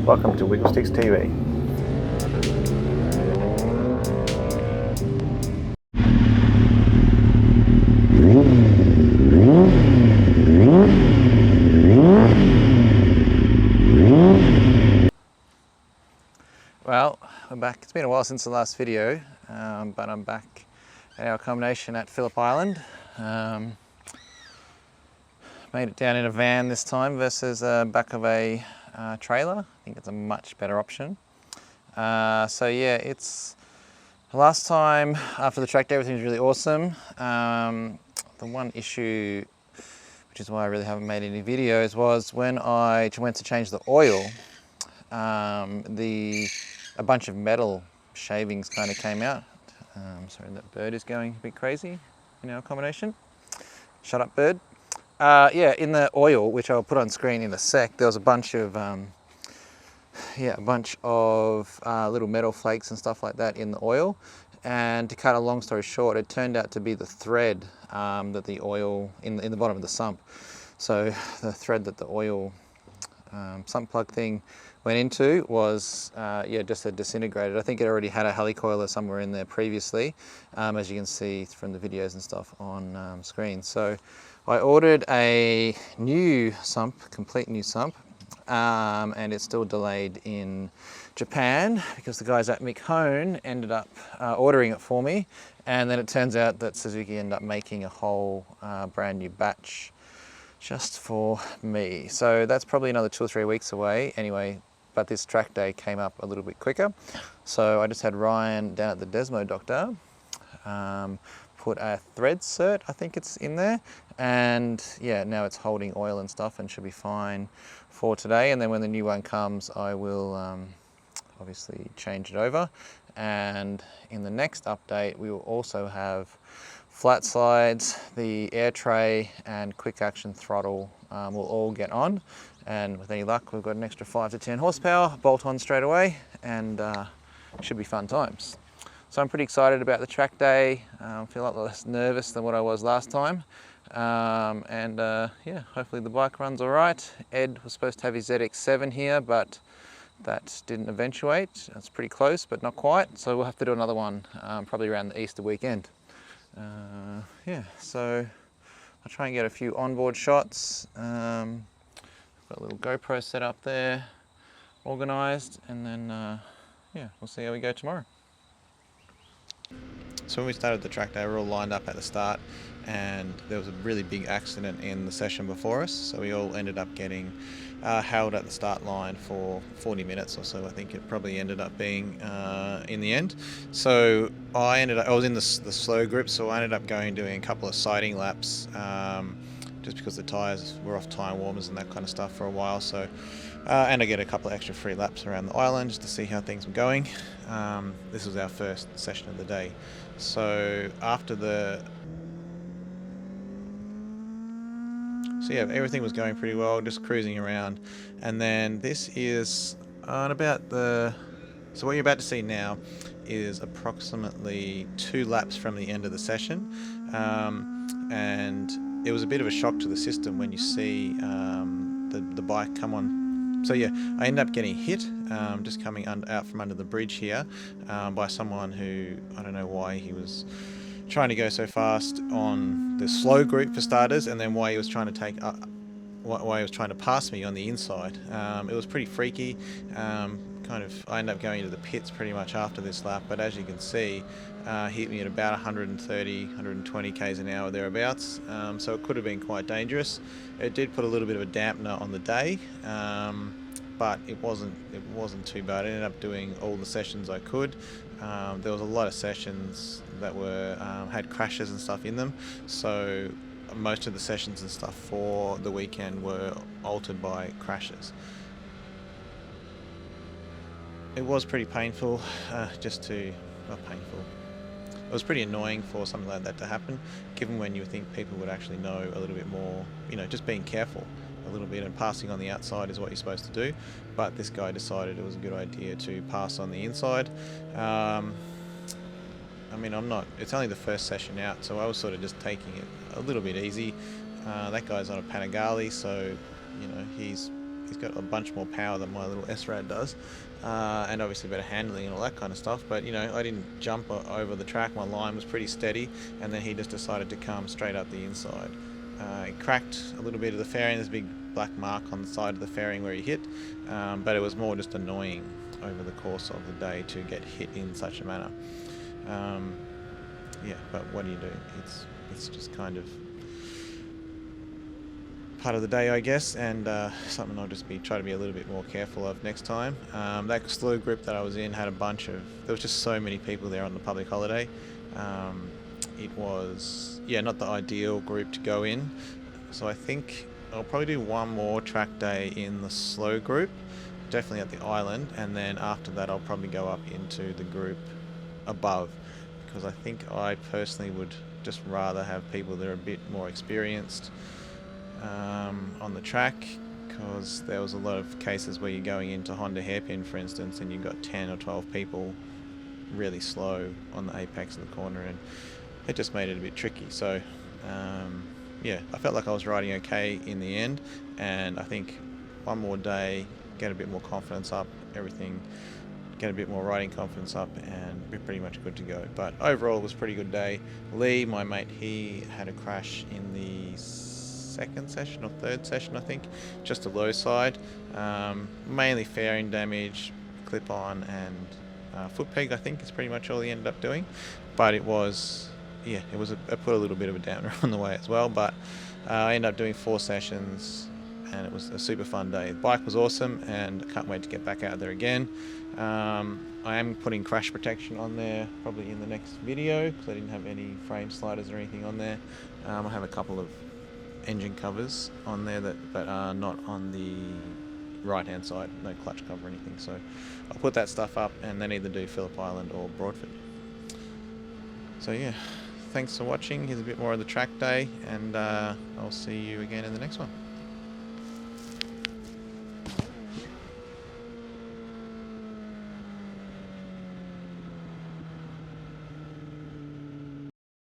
Welcome to Wiggle Sticks TV. Well, we're back. It's been a while since the last video, but I'm back at our accommodation at Phillip Island. Made it down in a van this time versus back of a trailer. I think it's a much better option. So yeah, it's the last time after the track day, everything was really awesome. The one issue, which is why I really haven't made any videos, was when I went to change the oil, a bunch of metal shavings kind of came out. Sorry, that bird is going a bit crazy in our accommodation. Shut up, bird. Yeah, in the oil, which I'll put on screen in a sec, there was a bunch of little metal flakes and stuff like that in the oil. And to cut a long story short, it turned out to be the thread that the oil in the bottom of the sump. So the thread that the oil sump plug thing went into was just had disintegrated. I think it already had a helicoiler somewhere in there previously, as you can see from the videos and stuff on screen. So I ordered a new sump, complete new sump, and it's still delayed in Japan because the guys at Mikone ended up ordering it for me, and then it turns out that Suzuki ended up making a whole brand new batch just for me. So that's probably another 2 or 3 weeks away anyway, but this track day came up a little bit quicker. So I just had Ryan down at the Desmo Doctor put a thread cert, I think it's in there, and yeah, now it's holding oil and stuff and should be fine for today. And then when the new one comes, I will obviously change it over. And in the next update, we will also have flat slides, the air tray and quick action throttle will all get on. And with any luck, we've got an extra 5 to 10 horsepower, bolt on straight away, and it should be fun times. So I'm pretty excited about the track day. I feel a lot less nervous than what I was last time. Yeah, hopefully the bike runs all right. Ed was supposed to have his ZX7 here, but that didn't eventuate. It's pretty close, but not quite. So we'll have to do another one, probably around the Easter weekend. Yeah, so I'll try and get a few onboard shots. Got a little GoPro set up there, organized, and then yeah, we'll see how we go tomorrow. So when we started the track day, we were all lined up at the start, and there was a really big accident in the session before us. So we all ended up getting held at the start line for 40 minutes or so. I think it probably ended up being in the end. So I was in the slow group, so I ended up doing a couple of sighting laps, just because the tyres were off tyre warmers and that kind of stuff for a while. So and I get a couple of extra free laps around the island just to see how things were going. This was our first session of the day. So so yeah, everything was going pretty well, just cruising around. And then this is on about so what you're about to see now is approximately 2 laps from the end of the session. And it was a bit of a shock to the system when you see the bike come on. So yeah, I ended up getting hit just coming out from under the bridge here by someone who, I don't know why he was trying to go so fast on the slow group for starters, and then why he was trying to pass me on the inside. It was pretty freaky. I ended up going into the pits pretty much after this lap, but as you can see, hit me at about 130, 120 k's an hour thereabouts. So it could have been quite dangerous. It did put a little bit of a dampener on the day, but it wasn't too bad. I ended up doing all the sessions I could. There was a lot of sessions that had crashes and stuff in them, so most of the sessions and stuff for the weekend were altered by crashes. It was pretty painful, not painful. It was pretty annoying for something like that to happen, given when you think people would actually know a little bit more, just being careful a little bit, and passing on the outside is what you're supposed to do. But this guy decided it was a good idea to pass on the inside. It's only the first session out, so I was sort of just taking it a little bit easy. That guy's on a Panagalie, so he's he's got a bunch more power than my little SRAD does, and obviously better handling and all that kind of stuff. But you know, I didn't jump over the track. My line was pretty steady, and then he just decided to come straight up the inside. It cracked a little bit of the fairing. There's a big black mark on the side of the fairing where he hit, but it was more just annoying over the course of the day to get hit in such a manner. Yeah, but what do you do? It's just kind of part of the day, I guess, and something I'll just try to be a little bit more careful of next time. That slow group that I was in had there was just so many people there on the public holiday. It was, yeah, not the ideal group to go in, so I think I'll probably do one more track day in the slow group, definitely at the island, and then after that I'll probably go up into the group above, because I think I personally would just rather have people that are a bit more experienced on the track, because there was a lot of cases where you're going into Honda Hairpin, for instance, and you've got 10 or 12 people really slow on the apex of the corner, and it just made it a bit tricky. So yeah, I felt like I was riding okay in the end, and I think one more day, get a bit more confidence up, get a bit more riding confidence up, and be pretty much good to go. But overall, it was a pretty good day. Lee, my mate, he had a crash in the second session or third session, I think, just the low side, mainly fairing damage, clip on, and foot peg. I think is pretty much all he ended up doing, but it was, yeah, it put a little bit of a downer on the way as well. But I ended up doing 4 sessions, and it was a super fun day. The bike was awesome, and I can't wait to get back out there again. I am putting crash protection on there probably in the next video, because I didn't have any frame sliders or anything on there. I have a couple of engine covers on there that are not on the right hand side, no clutch cover or anything, so I'll put that stuff up and then either do Phillip Island or Broadford. So yeah, thanks for watching. Here's a bit more of the track day, and I'll see you again in the next one.